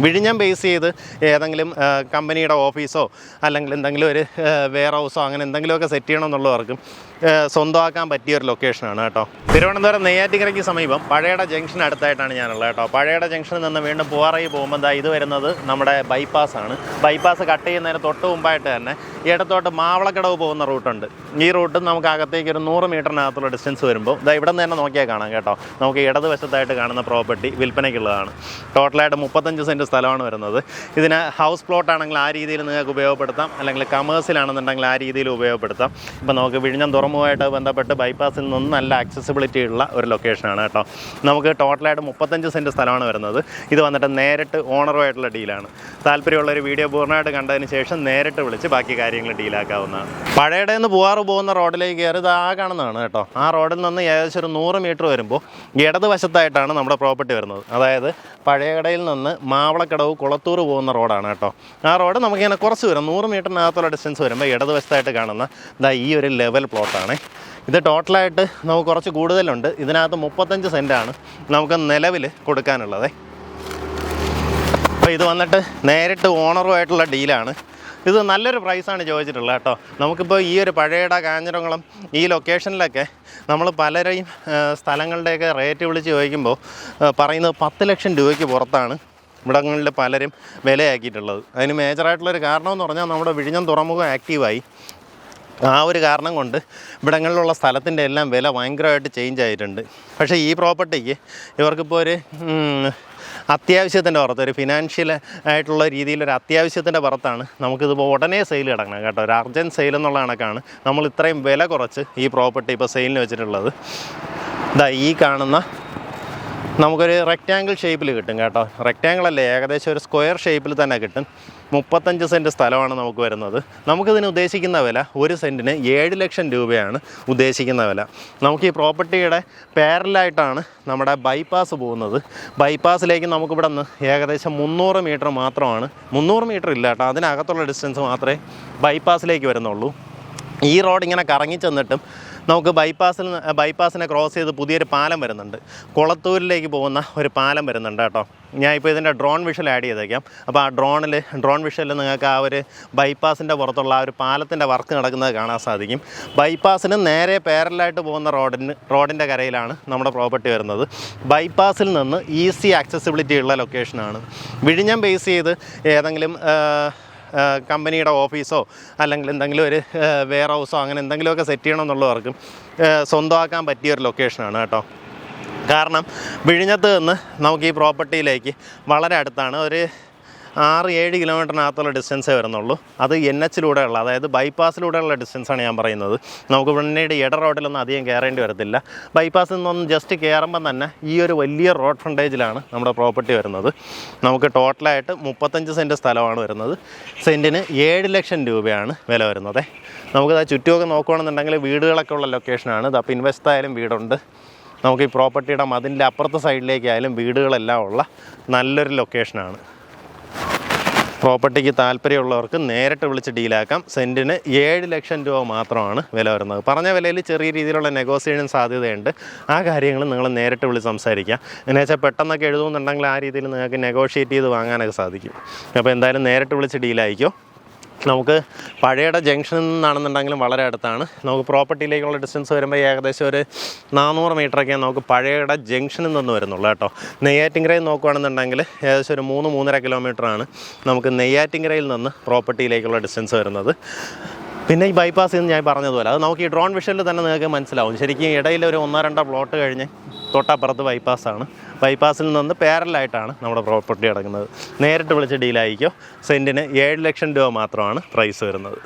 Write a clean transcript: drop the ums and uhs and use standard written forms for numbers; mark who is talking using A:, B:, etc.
A: വിഴിഞ്ഞം ബേസ് ചെയ്ത് ഏതെങ്കിലും കമ്പനിയുടെ ഓഫീസോ അല്ലെങ്കിൽ എന്തെങ്കിലും ഒരു വെയർ ഹൗസോ അങ്ങനെ എന്തെങ്കിലുമൊക്കെ സെറ്റ് ചെയ്യണമെന്നുള്ളവർക്കും സ്വന്തമാക്കാൻ പറ്റിയൊരു ലൊക്കേഷനാണ് കേട്ടോ. തിരുവനന്തപുരം നെയ്യാറ്റിൻകരയ്ക്ക് സമീപം പഴയട ജംഗ്ഷൻ അടുത്തായിട്ടാണ് ഞാനുള്ളത് കേട്ടോ. പഴയട ജംഗ്ഷനിൽ നിന്ന് വീണ്ടും പൂവാറയിൽ പോകുമ്പോൾ ഇത് വരുന്നത് നമ്മുടെ ബൈപ്പാസാണ്. ബൈപ്പാസ് കട്ട് ചെയ്യുന്നതിന് തൊട്ട് മുമ്പായിട്ട് തന്നെ ഇടത്തോട്ട് മാവളക്കടവ് പോകുന്ന റൂട്ടുണ്ട്. ഈ റൂട്ട് നമുക്ക് അകത്തേക്ക് ഒരു 100 മീറ്ററിനകത്തുള്ള ഡിസ്റ്റൻസ് വരുമ്പോൾ ഇവിടെ നിന്ന് തന്നെ നോക്കിയാൽ കാണാം കേട്ടോ. നമുക്ക് ഇടതുവശത്തായിട്ട് കാണുന്ന പ്രോപ്പർട്ടി വിൽപ്പനയ്ക്കുള്ളതാണ്. ടോട്ടലായിട്ട് 35 സെൻറ്റ് സ്ഥലമാണ് വരുന്നത്. ഇതിന് ഹൗസ് പ്ലോട്ട് ആണെങ്കിൽ ആ രീതിയിൽ നിങ്ങൾക്ക് ഉപയോഗപ്പെടുത്താം, അല്ലെങ്കിൽ കമേഴ്സിലാണെന്നുണ്ടെങ്കിൽ ആ രീതിയിൽ ഉപയോഗപ്പെടുത്താം. ഇപ്പോൾ നമുക്ക് വിഴിഞ്ഞം തുറമുഖമായിട്ട് ബന്ധപ്പെട്ട് ബൈപ്പാസിൽ നിന്ന് നല്ല ആക്സസിബിലിറ്റി ഉള്ള ഒരു ലൊക്കേഷനാണ് കേട്ടോ. നമുക്ക് ടോട്ടലായിട്ട് 35 സെൻറ്റ് സ്ഥലമാണ് വരുന്നത്. ഇത് വന്നിട്ട് നേരിട്ട് ഓണറുമായിട്ടുള്ള ഡീലാണ്. താല്പര്യമുള്ളൊരു വീഡിയോ പൂർണ്ണമായിട്ട് കണ്ടതിന് ശേഷം നേരിട്ട് വിളിച്ച് ബാക്കി കാര്യങ്ങൾ ഡീലാക്കാവുന്നതാണ്. പഴയടയിൽ നിന്ന് പൂവാറ് പോകുന്ന റോഡിലേക്ക് കയറി ഇത് ആ കാണുന്നതാണ് കേട്ടോ. ആ റോഡിൽ നിന്ന് ഏകദേശം ഒരു 100 മീറ്റർ വരുമ്പോൾ ഇടതുവശത്തായിട്ടാണ് നമ്മുടെ പ്രോപ്പർട്ടി വരുന്നത്. അതായത് പഴയകടയിൽ നിന്ന് മാവളക്കടവ് കുളത്തൂർ പോകുന്ന റോഡാണ് കേട്ടോ. ആ റോഡ് നമുക്കിങ്ങനെ കുറച്ച് വരും 100 മീറ്ററിനകത്തുള്ള ഡിസ്റ്റൻസ് വരുമ്പോൾ ഇടതുവശത്തായിട്ട് കാണുന്ന ഈ ഒരു ലെവൽ പ്ലോട്ടാണ്. ഇത് ടോട്ടലായിട്ട് നമുക്ക് കുറച്ച് കൂടുതലുണ്ട്. ഇതിനകത്ത് 35 സെൻറ്റാണ് നമുക്ക് നിലവിൽ കൊടുക്കാനുള്ളത്. അപ്പോൾ ഇത് വന്നിട്ട് നേരിട്ട് ഓണറുമായിട്ടുള്ള ഡീലാണ്. ഇത് നല്ലൊരു പ്രൈസാണ് ചോദിച്ചിട്ടുള്ളത് കേട്ടോ. നമുക്കിപ്പോൾ ഈ ഒരു പഴയട കാഞ്ഞിരംകുളം ഈ ലൊക്കേഷനിലൊക്കെ നമ്മൾ പലരെയും സ്ഥലങ്ങളുടെയൊക്കെ റേറ്റ് വിളിച്ച് ചോദിക്കുമ്പോൾ പറയുന്നത് 10 ലക്ഷം രൂപയ്ക്ക് പുറത്താണ് ഇവിടങ്ങളിൽ പലരും വിലയാക്കിയിട്ടുള്ളത്. അതിന് മേജറായിട്ടുള്ളൊരു കാരണമെന്ന് പറഞ്ഞാൽ നമ്മുടെ വിഴിഞ്ഞം തുറമുഖം ആക്റ്റീവായി. ആ ഒരു കാരണം കൊണ്ട് ഇവിടങ്ങളിലുള്ള സ്ഥലത്തിൻ്റെ എല്ലാം വില ഭയങ്കരമായിട്ട് ചേഞ്ച് ആയിട്ടുണ്ട്. പക്ഷേ ഈ പ്രോപ്പർട്ടിക്ക് ഇവർക്കിപ്പോൾ ഒരു അത്യാവശ്യത്തിൻ്റെ പുറത്ത്, ഒരു ഫിനാൻഷ്യൽ ആയിട്ടുള്ള രീതിയിലൊരു അത്യാവശ്യത്തിൻ്റെ പുറത്താണ് നമുക്കിതിപ്പോൾ ഉടനെ സെയിൽ കിടക്കണം കേട്ടോ. ഒരു അർജൻറ്റ് സെയിൽ എന്നുള്ള കണക്കാണ് നമ്മൾ ഇത്രയും വില കുറച്ച് ഈ പ്രോപ്പർട്ടി ഇപ്പോൾ സെയിലിന് വെച്ചിട്ടുള്ളത്. ഈ കാണുന്ന നമുക്കൊരു റെക്റ്റാങ്കിൾ ഷേപ്പിൽ കിട്ടും കേട്ടോ. റെക്റ്റാങ്കിൾ അല്ലേ, ഏകദേശം ഒരു സ്ക്വയർ ഷേപ്പിൽ തന്നെ കിട്ടും. 35 സെൻറ്റ് സ്ഥലമാണ് നമുക്ക് വരുന്നത്. നമുക്കിതിന് ഉദ്ദേശിക്കുന്ന വില 1 സെൻറ്റിന് 7 ലക്ഷം രൂപയാണ് ഉദ്ദേശിക്കുന്ന വില. നമുക്ക് ഈ പ്രോപ്പർട്ടിയുടെ പാരലായിട്ടാണ് നമ്മുടെ ബൈപ്പാസ് പോകുന്നത്. ബൈപ്പാസിലേക്ക് നമുക്കിവിടെ നിന്ന് ഏകദേശം 300 മീറ്റർ മാത്രമാണ്, 300 മീറ്റർ ഇല്ല കേട്ടോ, അതിനകത്തുള്ള ഡിസ്റ്റൻസ് മാത്രമേ ബൈപ്പാസിലേക്ക് വരുന്നുള്ളൂ. ഈ റോഡ് ഇങ്ങനെ കറങ്ങി ചെന്നിട്ടും നമുക്ക് ബൈപ്പാസിനെ ക്രോസ് ചെയ്ത് പുതിയൊരു പാലം വരുന്നുണ്ട്. കുളത്തൂരിലേക്ക് പോകുന്ന ഒരു പാലം വരുന്നുണ്ട് കേട്ടോ. ഞാൻ ഇപ്പോൾ ഇതിൻ്റെ ഡ്രോൺ വിഷ്വൽ ആഡ് ചെയ്തേക്കാം. അപ്പോൾ ആ ഡ്രോൺ വിഷ്വലിൽ നിങ്ങൾക്ക് ആ ഒരു ബൈപ്പാസിൻ്റെ പുറത്തുള്ള ആ ഒരു പാലത്തിൻ്റെ വർക്ക് നടക്കുന്നത് കാണാൻ സാധിക്കും. ബൈപ്പാസിന് നേരെ പാരലായിട്ട് പോകുന്ന റോഡിൻ്റെ കരയിലാണ് നമ്മുടെ പ്രോപ്പർട്ടി വരുന്നത്. ബൈപ്പാസിൽ നിന്ന് ഈസി ആക്സസിബിലിറ്റി ഉള്ള ലൊക്കേഷനാണ്. വിഴിഞ്ഞം ബേസ് ചെയ്ത് ഏതെങ്കിലും കമ്പനിയുടെ ഓഫീസോ അല്ലെങ്കിൽ എന്തെങ്കിലും ഒരു വെയർ ഹൗസോ അങ്ങനെ എന്തെങ്കിലുമൊക്കെ സെറ്റ് ചെയ്യണമെന്നുള്ളവർക്കും സ്വന്തമാക്കാൻ പറ്റിയൊരു ലൊക്കേഷനാണ് കേട്ടോ. കാരണം വിഴിഞ്ഞത്ത് നിന്ന് നമുക്ക് ഈ പ്രോപ്പർട്ടിയിലേക്ക് വളരെ അടുത്താണ്. ഒരു 6-7 കിലോമീറ്ററിനകത്തുള്ള ഡിസ്റ്റൻസേ വരുന്നുള്ളൂ. അത് NH-ലൂടെയുള്ള, അതായത് ബൈപ്പാസിലൂടെയുള്ള ഡിസ്റ്റൻസാണ് ഞാൻ പറയുന്നത്. നമുക്ക് പിന്നീട് ഇട റോഡിലൊന്നും അധികം കയറേണ്ടി വരത്തില്ല. ബൈപ്പാസിൽ നിന്നൊന്നും ജസ്റ്റ് കയറുമ്പം തന്നെ ഈ ഒരു വലിയ റോഡ് ഫ്രണ്ടേജിലാണ് നമ്മുടെ പ്രോപ്പർട്ടി വരുന്നത്. നമുക്ക് ടോട്ടലായിട്ട് 35 സെൻറ്റ് സ്ഥലമാണ് വരുന്നത്. സെൻറ്റിന് 7 ലക്ഷം രൂപയാണ് വില വരുന്നത്. നമുക്കത് ചുറ്റുമൊക്കെ നോക്കുകയാണെന്നുണ്ടെങ്കിൽ വീടുകളൊക്കെ ഉള്ള ലൊക്കേഷനാണ്. ഇത് അപ്പോൾ ഇൻവെസ്റ്റായാലും വീടുണ്ട്. നമുക്ക് ഈ പ്രോപ്പർട്ടിയുടെ മതിലിൻ്റെ അപ്പുറത്തെ സൈഡിലേക്കായാലും വീടുകളെല്ലാം ഉള്ള നല്ലൊരു ലൊക്കേഷനാണ്. പ്രോപ്പർട്ടിക്ക് താല്പര്യമുള്ളവർക്ക് നേരിട്ട് വിളിച്ച് ഡീലാക്കാം. സെൻറ്റിന് 7 ലക്ഷം രൂപ മാത്രമാണ് വില വരുന്നത്. പറഞ്ഞ വിലയിൽ ചെറിയ രീതിയിലുള്ള നെഗോസിയേഷൻ സാധ്യതയുണ്ട്. ആ കാര്യങ്ങൾ നിങ്ങൾ നേരിട്ട് വിളിച്ച് സംസാരിക്കുക. എന്നു വെച്ചാൽ പെട്ടെന്നൊക്കെ എഴുതുന്നുണ്ടെങ്കിൽ ആ രീതിയിൽ നിങ്ങൾക്ക് നെഗോഷിയേറ്റ് ചെയ്ത് വാങ്ങാനൊക്കെ സാധിക്കും. അപ്പോൾ എന്തായാലും നേരിട്ട് വിളിച്ച് ഡീലായിക്കോ. നമുക്ക് പഴയട ജംഗ്ഷനിൽ നിന്നാണെന്നുണ്ടെങ്കിലും വളരെ അടുത്താണ്. നമുക്ക് പ്രോപ്പർട്ടിയിലേക്കുള്ള ഡിസ്റ്റൻസ് വരുമ്പോൾ ഏകദേശം ഒരു 400 മീറ്ററൊക്കെ നമുക്ക് പഴയട ജംഗ്ഷനിൽ നിന്ന് വരുന്നുള്ളൂ കേട്ടോ. നെയ്യാറ്റിൻകരയിൽ നോക്കുകയാണെന്നുണ്ടെങ്കിൽ ഏകദേശം ഒരു 3-3.5 കിലോമീറ്ററാണ് നമുക്ക് നെയ്യാറ്റിൻകരയിൽ നിന്ന് പ്രോപ്പർട്ടിയിലേക്കുള്ള ഡിസ്റ്റൻസ് വരുന്നത്. പിന്നെ ഈ ബൈപ്പാസ് എന്ന് ഞാൻ പറഞ്ഞതുപോലെ അത് നമുക്ക് ഈ ഡ്രോൺ വിഷ്വലിൽ തന്നെ നിങ്ങൾക്ക് മനസ്സിലാവും. ശരിക്കും ഇടയിൽ ഒരു 1-2 പ്ലോട്ട് കഴിഞ്ഞ് തൊട്ടപ്പുറത്ത് ബൈപ്പാസാണ്. ബൈപ്പാസിൽ നിന്ന് പാരലായിട്ടാണ് നമ്മുടെ പ്രോപ്പർട്ടി കിടക്കുന്നത്. നേരിട്ട് വിളിച്ച് ഡീലായിക്കോ. സെൻറ്റിന് 7 ലക്ഷം രൂപ മാത്രമാണ് പ്രൈസ് വരുന്നത്.